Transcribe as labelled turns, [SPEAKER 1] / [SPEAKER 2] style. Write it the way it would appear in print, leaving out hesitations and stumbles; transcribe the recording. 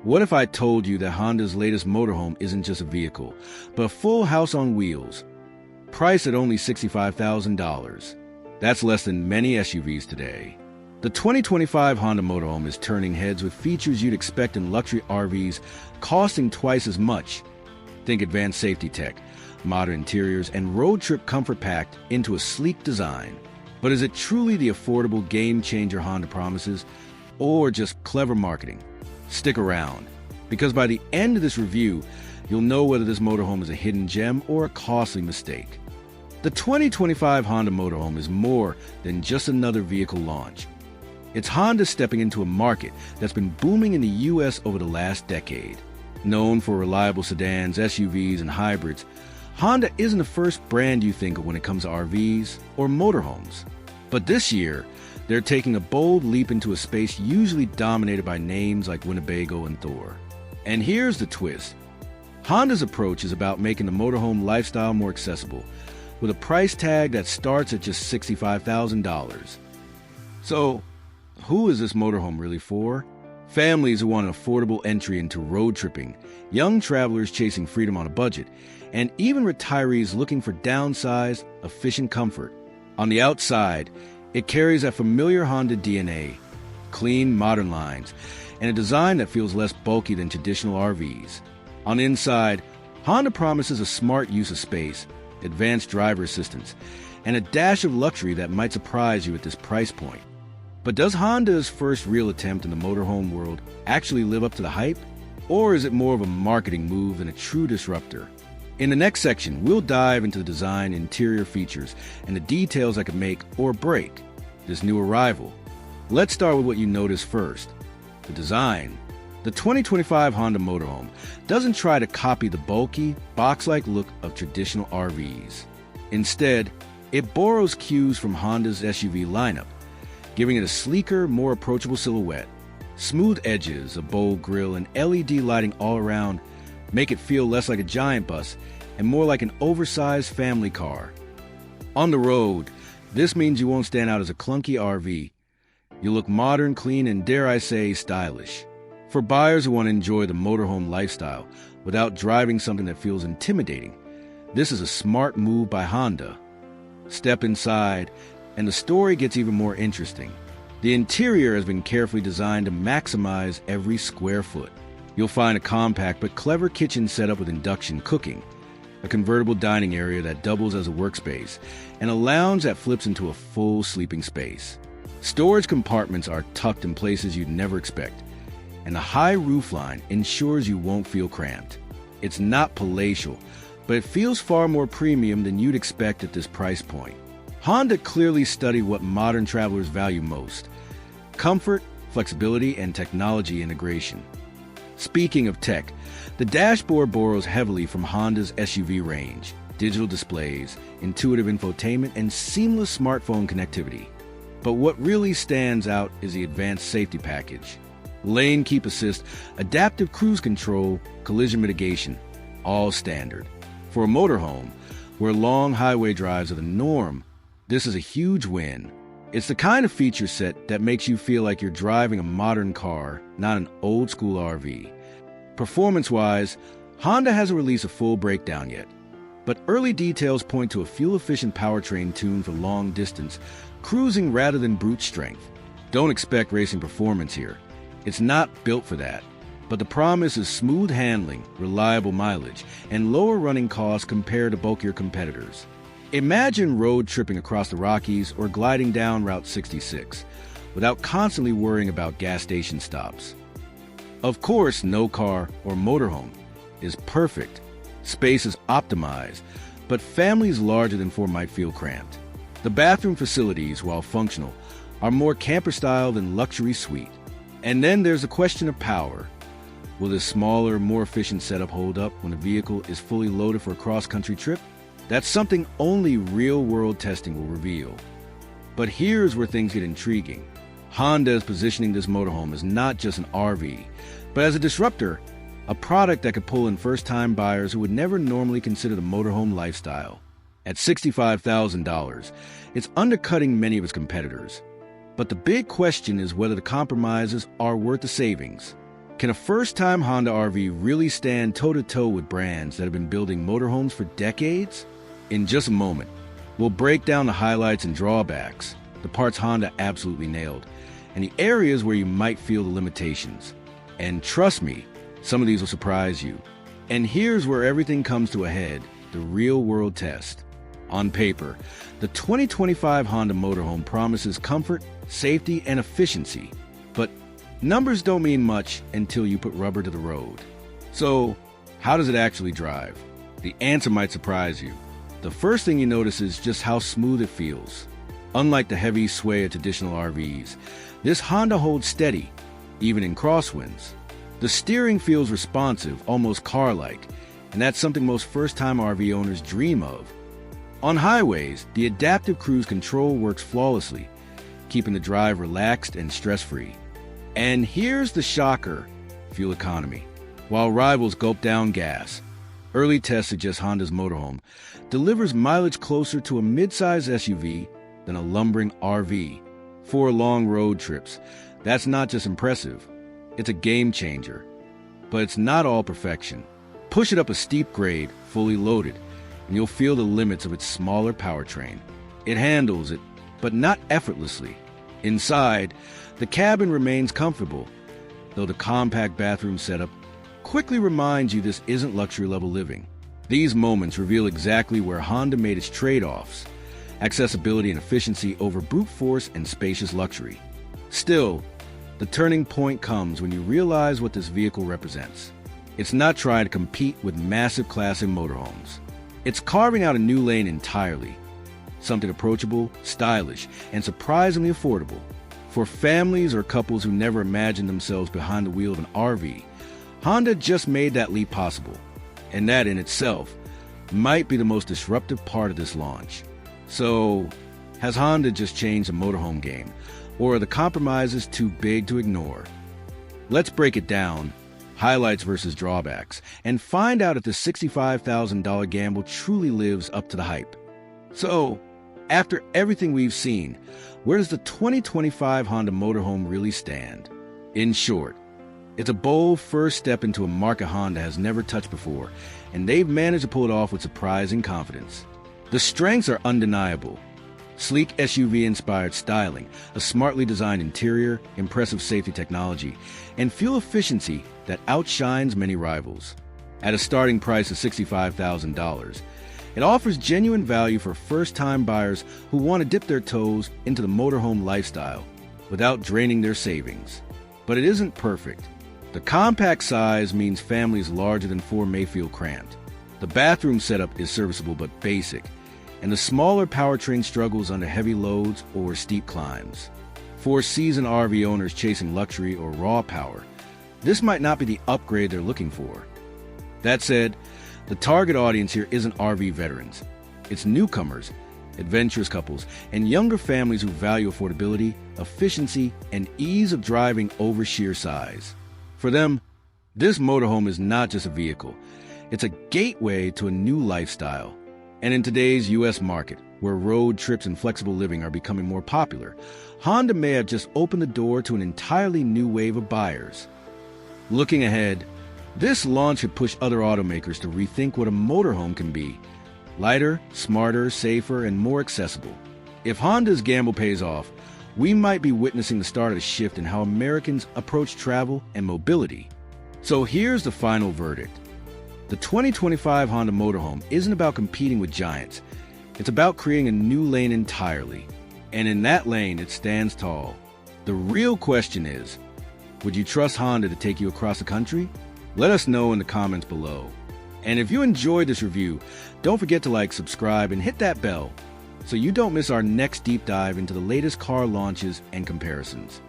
[SPEAKER 1] What if I told you that Honda's latest motorhome isn't just a vehicle, but a full house on wheels, priced at only $65,000? That's less than many SUVs today. The 2025 Honda motorhome is turning heads with features you'd expect in luxury RVs costing twice as much. Think advanced safety tech, modern interiors, and road trip comfort packed into a sleek design. But is it truly the affordable game-changer Honda promises, or just clever marketing? Stick around, because by the end of this review, you'll know whether this motorhome is a hidden gem or a costly mistake. The 2025 Honda motorhome is more than just another vehicle launch. It's Honda stepping into a market that's been booming in the U.S. over the last decade. Known for reliable sedans, SUVs, and hybrids, Honda isn't the first brand you think of when it comes to RVs or motorhomes. But this year, they're taking a bold leap into a space usually dominated by names like Winnebago and Thor. And here's the twist. Honda's approach is about making the motorhome lifestyle more accessible, with a price tag that starts at just $65,000. So, who is this motorhome really for? Families who want an affordable entry into road tripping, young travelers chasing freedom on a budget, and even retirees looking for downsized, efficient comfort. On the outside, it carries that familiar Honda DNA, clean, modern lines, and a design that feels less bulky than traditional RVs. On the inside, Honda promises a smart use of space, advanced driver assistance, and a dash of luxury that might surprise you at this price point. But does Honda's first real attempt in the motorhome world actually live up to the hype? Or is it more of a marketing move than a true disruptor? In the next section, we'll dive into the design, interior features, and the details that could make or break this new arrival. Let's start with what you notice first: the design. The 2025 Honda motorhome doesn't try to copy the bulky, box-like look of traditional RVs. Instead, it borrows cues from Honda's SUV lineup, giving it a sleeker, more approachable silhouette. Smooth edges, a bold grille, and LED lighting all around make it feel less like a giant bus and more like an oversized family car. On the road, this means you won't stand out as a clunky RV. You'll look modern, clean, and dare I say, stylish. For buyers who want to enjoy the motorhome lifestyle without driving something that feels intimidating, this is a smart move by Honda. Step inside, and the story gets even more interesting. The interior has been carefully designed to maximize every square foot. You'll find a compact but clever kitchen setup with induction cooking, a convertible dining area that doubles as a workspace, and a lounge that flips into a full sleeping space. Storage compartments are tucked in places you'd never expect, and the high roofline ensures you won't feel cramped. It's not palatial, but it feels far more premium than you'd expect at this price point. Honda clearly studied what modern travelers value most: comfort, flexibility, and technology integration. Speaking of tech, the dashboard borrows heavily from Honda's SUV range: digital displays, intuitive infotainment, and seamless smartphone connectivity. But what really stands out is the advanced safety package: lane keep assist, adaptive cruise control, collision mitigation, all standard. For a motorhome, where long highway drives are the norm, this is a huge win. It's the kind of feature set that makes you feel like you're driving a modern car, not an old-school RV. Performance-wise, Honda hasn't released a full breakdown yet, but early details point to a fuel-efficient powertrain tuned for long distance, cruising rather than brute strength. Don't expect racing performance here. It's not built for that. But the promise is smooth handling, reliable mileage, and lower running costs compared to bulkier competitors. Imagine road tripping across the Rockies or gliding down Route 66 without constantly worrying about gas station stops. Of course, no car or motorhome is perfect. Space is optimized, but families larger than four might feel cramped. The bathroom facilities, while functional, are more camper-style than luxury suite. And then there's the question of power. Will this smaller, more efficient setup hold up when a vehicle is fully loaded for a cross-country trip? That's something only real-world testing will reveal. But here's where things get intriguing. Honda is positioning this motorhome as not just an RV, but as a disruptor, a product that could pull in first-time buyers who would never normally consider the motorhome lifestyle. At $65,000, it's undercutting many of its competitors. But the big question is whether the compromises are worth the savings. Can a first-time Honda RV really stand toe-to-toe with brands that have been building motorhomes for decades? In just a moment, we'll break down the highlights and drawbacks, the parts Honda absolutely nailed, and the areas where you might feel the limitations. And trust me, some of these will surprise you. And here's where everything comes to a head, the real-world test. On paper, the 2025 Honda Motorhome promises comfort, safety, and efficiency. But numbers don't mean much until you put rubber to the road. So, how does it actually drive? The answer might surprise you. The first thing you notice is just how smooth it feels. Unlike the heavy sway of traditional RVs, this Honda holds steady, even in crosswinds. The steering feels responsive, almost car-like, and that's something most first-time RV owners dream of. On highways, the adaptive cruise control works flawlessly, keeping the drive relaxed and stress-free. And here's the shocker, fuel economy. While rivals gulp down gas, early tests suggest Honda's Motorhome delivers mileage closer to a mid-size SUV than a lumbering RV. For long road trips, that's not just impressive, it's a game changer. But it's not all perfection. Push it up a steep grade, fully loaded, and you'll feel the limits of its smaller powertrain. It handles it, but not effortlessly. Inside, the cabin remains comfortable, though the compact bathroom setup quickly reminds you this isn't luxury-level living. These moments reveal exactly where Honda made its trade-offs: accessibility and efficiency over brute force and spacious luxury. Still, the turning point comes when you realize what this vehicle represents. It's not trying to compete with massive classic motorhomes. It's carving out a new lane entirely, something approachable, stylish, and surprisingly affordable. For families or couples who never imagined themselves behind the wheel of an RV, Honda just made that leap possible. And that in itself might be the most disruptive part of this launch. So, has Honda just changed the motorhome game, or are the compromises too big to ignore? Let's break it down, highlights versus drawbacks, and find out if the $65,000 gamble truly lives up to the hype. So, after everything we've seen, where does the 2025 Honda Motorhome really stand? In short, it's a bold first step into a market Honda has never touched before, and they've managed to pull it off with surprising confidence. The strengths are undeniable. Sleek SUV-inspired styling, a smartly designed interior, impressive safety technology, and fuel efficiency that outshines many rivals. At a starting price of $65,000, it offers genuine value for first-time buyers who want to dip their toes into the motorhome lifestyle without draining their savings. But it isn't perfect. The compact size means families larger than 4 may feel cramped. The bathroom setup is serviceable but basic, and the smaller powertrain struggles under heavy loads or steep climbs. For seasoned RV owners chasing luxury or raw power, this might not be the upgrade they're looking for. That said, the target audience here isn't RV veterans. It's newcomers, adventurous couples, and younger families who value affordability, efficiency, and ease of driving over sheer size. For them, this motorhome is not just a vehicle. It's a gateway to a new lifestyle. And in today's U.S. market, where road trips and flexible living are becoming more popular, Honda may have just opened the door to an entirely new wave of buyers. Looking ahead, this launch should push other automakers to rethink what a motorhome can be: lighter, smarter, safer, and more accessible. If Honda's gamble pays off, we might be witnessing the start of a shift in how Americans approach travel and mobility. So here's the final verdict. The 2025 Honda Motorhome isn't about competing with giants. It's about creating a new lane entirely. And in that lane, it stands tall. The real question is, would you trust Honda to take you across the country? Let us know in the comments below. And if you enjoyed this review, don't forget to like, subscribe, and hit that bell so you don't miss our next deep dive into the latest car launches and comparisons.